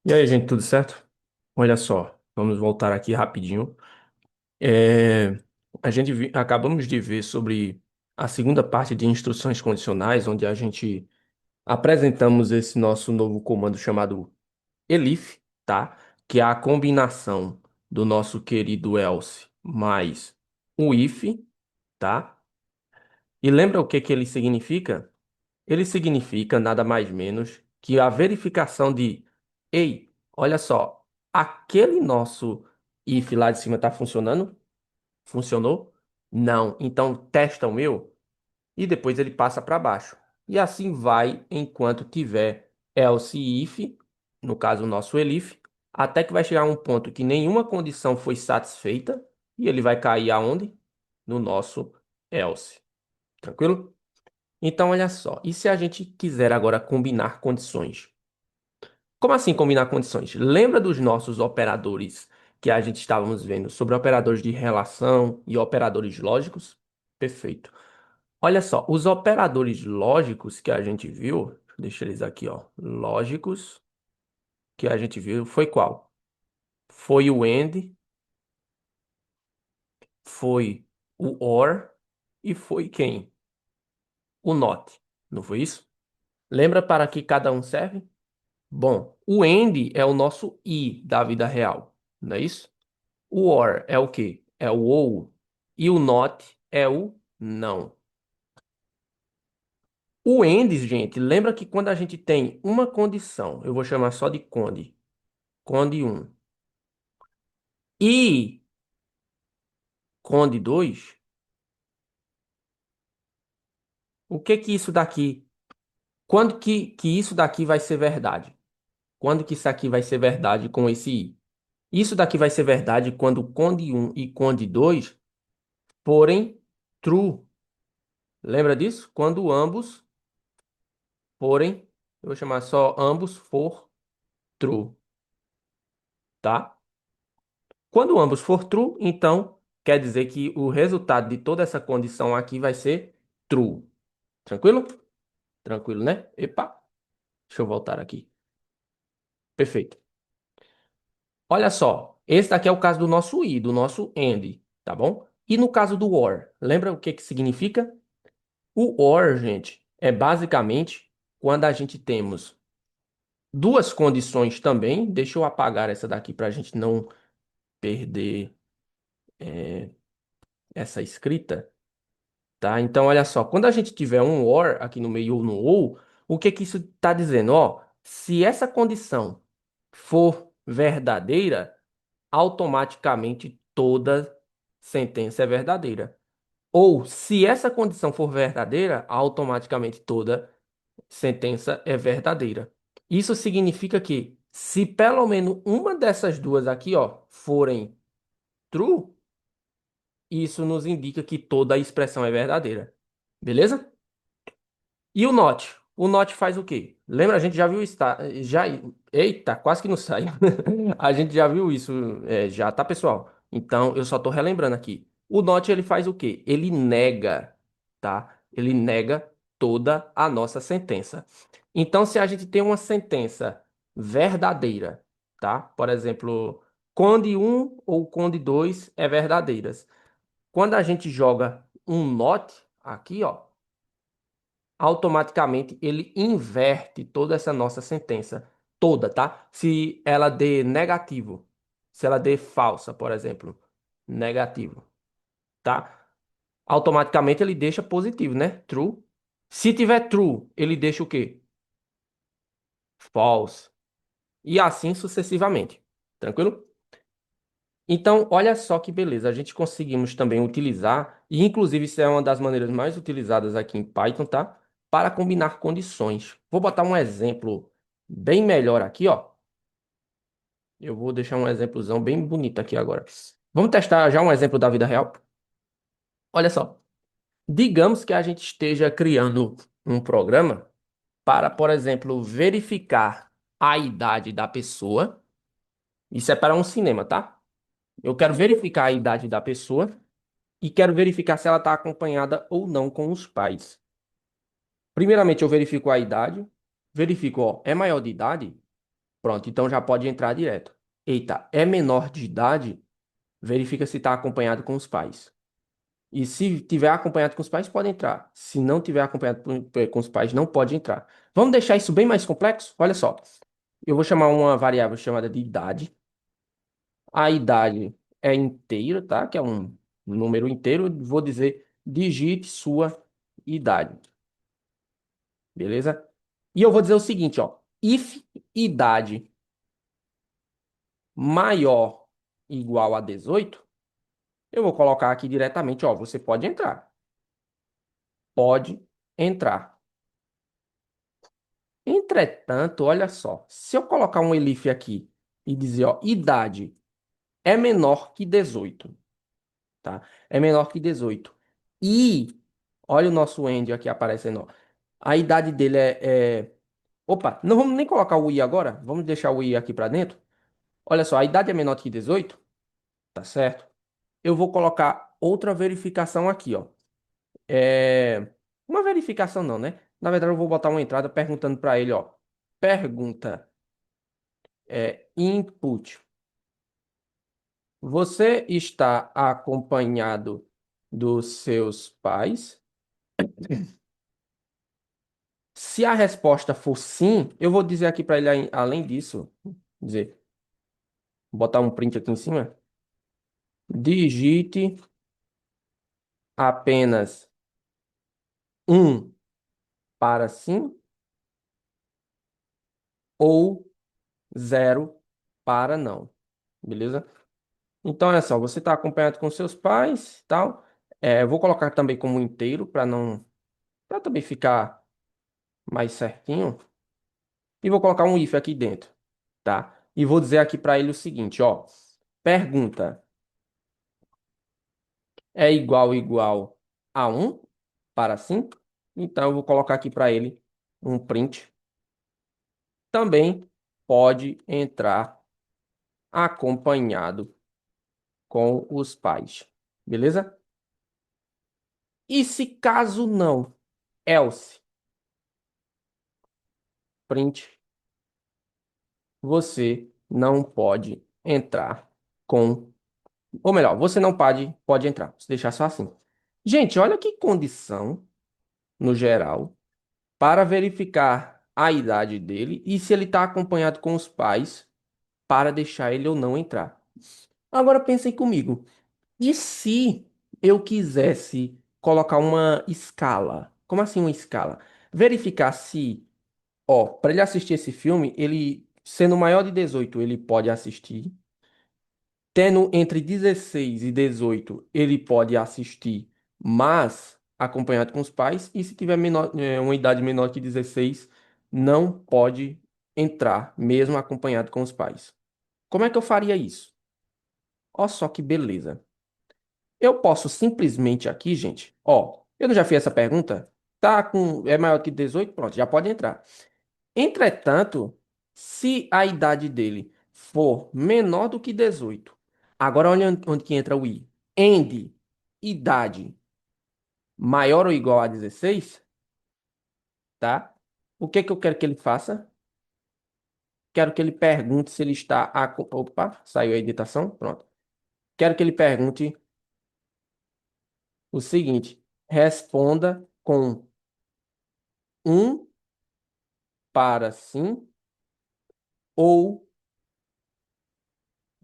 E aí, gente, tudo certo? Olha só, vamos voltar aqui rapidinho. É, acabamos de ver sobre a segunda parte de instruções condicionais, onde a gente apresentamos esse nosso novo comando chamado elif, tá? Que é a combinação do nosso querido else mais o if, tá? E lembra o que que ele significa? Ele significa nada mais menos que a verificação de, ei, olha só, aquele nosso if lá de cima está funcionando? Funcionou? Não. Então testa o meu e depois ele passa para baixo. E assim vai enquanto tiver else if, no caso o nosso elif, até que vai chegar um ponto que nenhuma condição foi satisfeita e ele vai cair aonde? No nosso else. Tranquilo? Então, olha só, e se a gente quiser agora combinar condições? Como assim combinar condições? Lembra dos nossos operadores que a gente estávamos vendo sobre operadores de relação e operadores lógicos? Perfeito. Olha só, os operadores lógicos que a gente viu, deixa eles aqui, ó, lógicos que a gente viu, foi qual? Foi o AND, foi o OR e foi quem? O NOT, não foi isso? Lembra para que cada um serve? Bom, o AND é o nosso I da vida real, não é isso? O OR é o quê? É o OU. E o NOT é o não. O AND, gente, lembra que quando a gente tem uma condição, eu vou chamar só de conde, conde um e conde 2, o que que isso daqui, quando que isso daqui vai ser verdade? Quando que isso aqui vai ser verdade com esse I? Isso daqui vai ser verdade quando conde um e conde 2 forem true. Lembra disso? Quando ambos forem, eu vou chamar só ambos for true, tá? Quando ambos for true, então quer dizer que o resultado de toda essa condição aqui vai ser true. Tranquilo? Tranquilo, né? Epa, deixa eu voltar aqui. Perfeito. Olha só, esse daqui é o caso do nosso i, do nosso end, tá bom? E no caso do or, lembra o que que significa? O or, gente, é basicamente quando a gente temos duas condições também. Deixa eu apagar essa daqui para a gente não perder essa escrita, tá? Então, olha só, quando a gente tiver um or aqui no meio ou no ou, o que que isso está dizendo? Ó, se essa condição for verdadeira, automaticamente toda sentença é verdadeira. Ou se essa condição for verdadeira, automaticamente toda sentença é verdadeira. Isso significa que se pelo menos uma dessas duas aqui, ó, forem true, isso nos indica que toda a expressão é verdadeira. Beleza? E o not? O not faz o quê? Lembra, a gente já viu isso, tá? Já, eita, quase que não sai. A gente já viu isso, já, tá, pessoal? Então, eu só tô relembrando aqui. O not, ele faz o quê? Ele nega, tá? Ele nega toda a nossa sentença. Então, se a gente tem uma sentença verdadeira, tá? Por exemplo, conde um ou conde 2 é verdadeiras. Quando a gente joga um not aqui, ó, automaticamente ele inverte toda essa nossa sentença. Toda, tá? Se ela dê negativo, se ela dê falsa, por exemplo, negativo, tá? Automaticamente ele deixa positivo, né? True. Se tiver true, ele deixa o quê? False. E assim sucessivamente. Tranquilo? Então, olha só que beleza. A gente conseguimos também utilizar, e inclusive isso é uma das maneiras mais utilizadas aqui em Python, tá? Para combinar condições. Vou botar um exemplo bem melhor aqui, ó. Eu vou deixar um exemplozão bem bonito aqui agora. Vamos testar já um exemplo da vida real? Olha só. Digamos que a gente esteja criando um programa para, por exemplo, verificar a idade da pessoa. Isso é para um cinema, tá? Eu quero verificar a idade da pessoa e quero verificar se ela está acompanhada ou não com os pais. Primeiramente, eu verifico a idade, verifico, ó, é maior de idade? Pronto, então já pode entrar direto. Eita, é menor de idade, verifica se está acompanhado com os pais. E se tiver acompanhado com os pais, pode entrar. Se não tiver acompanhado com os pais, não pode entrar. Vamos deixar isso bem mais complexo? Olha só. Eu vou chamar uma variável chamada de idade. A idade é inteiro, tá? Que é um número inteiro. Vou dizer, digite sua idade. Beleza? E eu vou dizer o seguinte, ó. If idade maior igual a 18, eu vou colocar aqui diretamente, ó. Você pode entrar. Pode entrar. Entretanto, olha só. Se eu colocar um elif aqui e dizer, ó, idade é menor que 18, tá? É menor que 18. E olha o nosso end aqui aparecendo, ó. A idade dele Opa, não vamos nem colocar o i agora. Vamos deixar o i aqui para dentro. Olha só, a idade é menor que 18, tá certo? Eu vou colocar outra verificação aqui, ó. É... Uma verificação não, né? Na verdade, eu vou botar uma entrada perguntando para ele, ó. Pergunta, input. Você está acompanhado dos seus pais? Se a resposta for sim, eu vou dizer aqui para ele, além disso, dizer, botar um print aqui em cima. Digite apenas um para sim ou zero para não. Beleza? Então, olha só, você está acompanhado com seus pais, tal. Eu vou colocar também como inteiro para também ficar mais certinho. E vou colocar um if aqui dentro, tá? E vou dizer aqui para ele o seguinte, ó. Pergunta é igual a um para sim? Então, eu vou colocar aqui para ele um print. Também pode entrar acompanhado com os pais. Beleza? E se caso não, else, print, você não pode entrar com. Ou melhor, você não pode entrar. Se deixar só assim. Gente, olha que condição, no geral, para verificar a idade dele e se ele está acompanhado com os pais para deixar ele ou não entrar. Agora pensem comigo. E se eu quisesse colocar uma escala? Como assim uma escala? Verificar se, ó, para ele assistir esse filme, ele sendo maior de 18, ele pode assistir. Tendo entre 16 e 18, ele pode assistir, mas acompanhado com os pais. E se tiver uma idade menor que 16, não pode entrar, mesmo acompanhado com os pais. Como é que eu faria isso? Ó, só que beleza. Eu posso simplesmente aqui, gente, ó, eu não já fiz essa pergunta? É maior que 18, pronto, já pode entrar. Entretanto, se a idade dele for menor do que 18, agora olha onde que entra o i. End, idade maior ou igual a 16, tá? O que que eu quero que ele faça? Quero que ele pergunte se ele está Opa, saiu a editação, pronto. Quero que ele pergunte o seguinte: responda com um para sim ou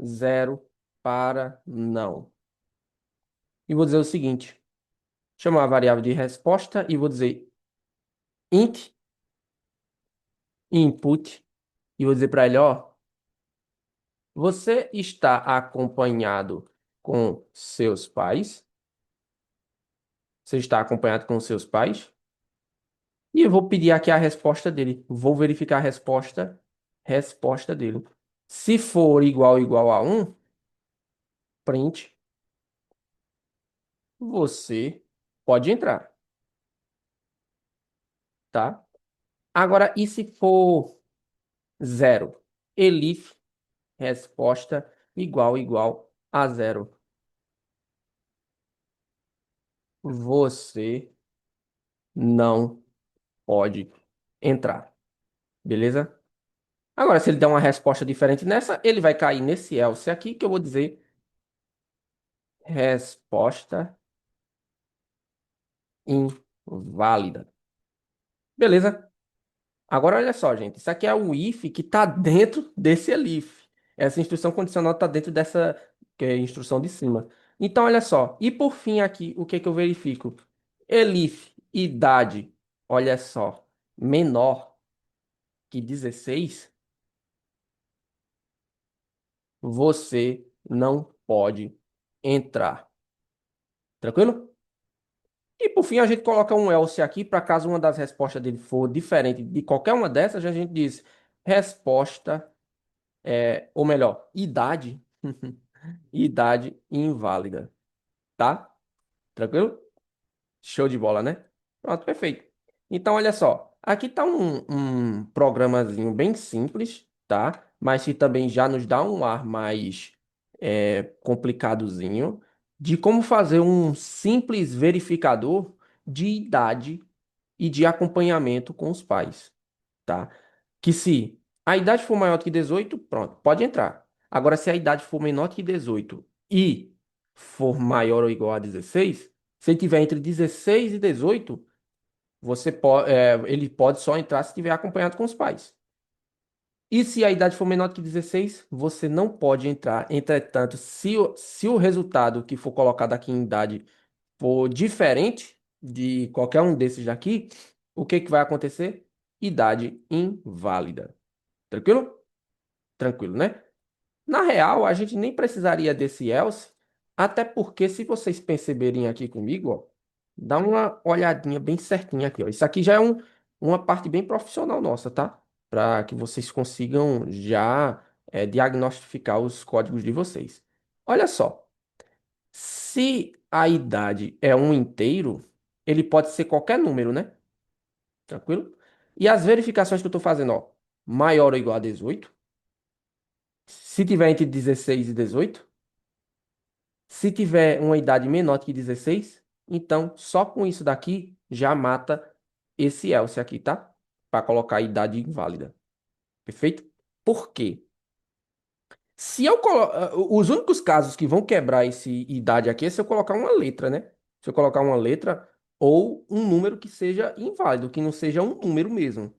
zero para não. E vou dizer o seguinte: chamar a variável de resposta e vou dizer int input e vou dizer para ele, ó, você está acompanhado com seus pais? Você está acompanhado com seus pais? E eu vou pedir aqui a resposta dele. Vou verificar a resposta dele. Se for igual a um, print, você pode entrar, tá? Agora, e se for zero? Elif, resposta igual a zero. Você não pode entrar. Beleza? Agora, se ele der uma resposta diferente nessa, ele vai cair nesse else aqui, que eu vou dizer resposta inválida. Beleza? Agora, olha só, gente. Isso aqui é o if que está dentro desse elif. Essa instrução condicional está dentro dessa que é a instrução de cima. Então, olha só. E por fim aqui, o que que eu verifico? Elif, idade, olha só, menor que 16, você não pode entrar. Tranquilo? E por fim, a gente coloca um else aqui, para caso uma das respostas dele for diferente de qualquer uma dessas, a gente diz resposta, ou melhor, idade, idade inválida, tá? Tranquilo? Show de bola, né? Pronto, perfeito. Então, olha só. Aqui está um programazinho bem simples, tá? Mas que também já nos dá um ar mais complicadozinho de como fazer um simples verificador de idade e de acompanhamento com os pais, tá? Que se a idade for maior que 18, pronto, pode entrar. Agora, se a idade for menor que 18 e for maior ou igual a 16, se tiver entre 16 e 18, ele pode só entrar se estiver acompanhado com os pais. E se a idade for menor que 16, você não pode entrar. Entretanto, se o resultado que for colocado aqui em idade for diferente de qualquer um desses daqui, o que que vai acontecer? Idade inválida. Tranquilo? Tranquilo, né? Na real, a gente nem precisaria desse else, até porque se vocês perceberem aqui comigo, ó, dá uma olhadinha bem certinha aqui, ó. Isso aqui já é uma parte bem profissional nossa, tá? Para que vocês consigam já diagnosticar os códigos de vocês. Olha só, se a idade é um inteiro, ele pode ser qualquer número, né? Tranquilo? E as verificações que eu estou fazendo, ó, maior ou igual a 18. Se tiver entre 16 e 18, se tiver uma idade menor que 16, então só com isso daqui já mata esse else aqui, tá? Para colocar a idade inválida. Perfeito? Por quê? Se eu os únicos casos que vão quebrar esse idade aqui é se eu colocar uma letra, né? Se eu colocar uma letra ou um número que seja inválido, que não seja um número mesmo.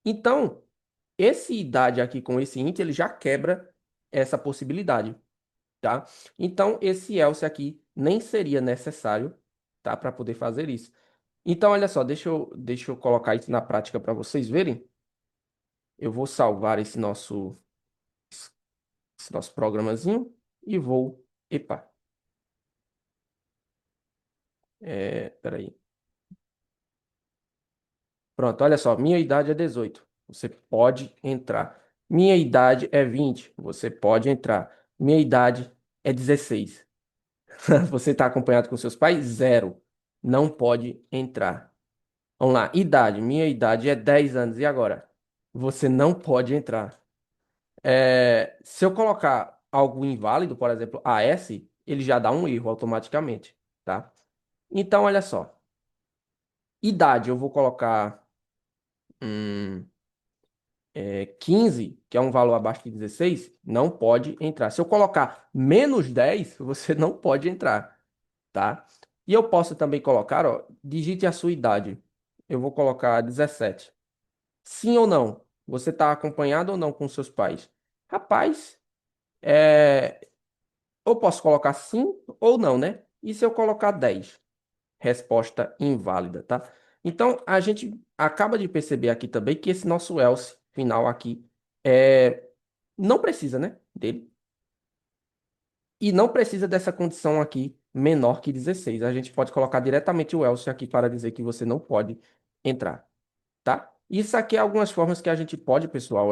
Então, esse idade aqui com esse int, ele já quebra essa possibilidade. Tá? Então, esse else aqui nem seria necessário, tá? Para poder fazer isso. Então, olha só, deixa eu colocar isso na prática para vocês verem. Eu vou salvar esse nosso programazinho e vou. Epa, peraí. Pronto, olha só, minha idade é 18. Você pode entrar. Minha idade é 20. Você pode entrar. Minha idade é 16. Você está acompanhado com seus pais? Zero. Não pode entrar. Vamos lá, idade. Minha idade é 10 anos. E agora? Você não pode entrar. Se eu colocar algo inválido, por exemplo, AS, ele já dá um erro automaticamente, tá? Então, olha só. Idade, eu vou colocar 15, que é um valor abaixo de 16, não pode entrar. Se eu colocar -10, você não pode entrar, tá? E eu posso também colocar, ó, digite a sua idade. Eu vou colocar 17. Sim ou não? Você está acompanhado ou não com seus pais? Rapaz, eu posso colocar sim ou não, né? E se eu colocar 10? Resposta inválida, tá? Então, a gente acaba de perceber aqui também que esse nosso else final aqui não precisa, né? Dele. E não precisa dessa condição aqui menor que 16. A gente pode colocar diretamente o else aqui para dizer que você não pode entrar, tá? Isso aqui é algumas formas que a gente pode, pessoal,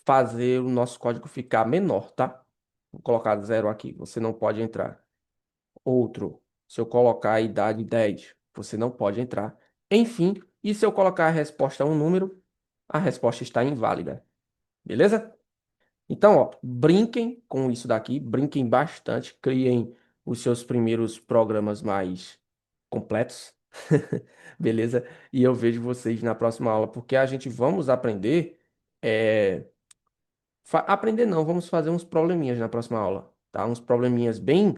fazer o nosso código ficar menor, tá? Vou colocar zero aqui, você não pode entrar. Outro, se eu colocar a idade 10, você não pode entrar. Enfim, e se eu colocar a resposta a um número, a resposta está inválida. Beleza? Então, ó, brinquem com isso daqui, brinquem bastante, criem os seus primeiros programas mais completos. Beleza? E eu vejo vocês na próxima aula, porque a gente vamos aprender É, aprender não, vamos fazer uns probleminhas na próxima aula, tá? Uns probleminhas bem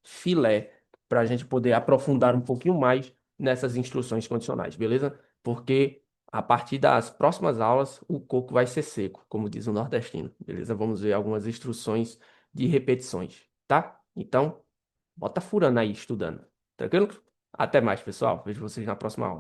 filé, para a gente poder aprofundar um pouquinho mais nessas instruções condicionais, beleza? Porque a partir das próximas aulas, o coco vai ser seco, como diz o nordestino, beleza? Vamos ver algumas instruções de repetições, tá? Então, bota furando aí estudando, tranquilo? Até mais, pessoal. Vejo vocês na próxima aula.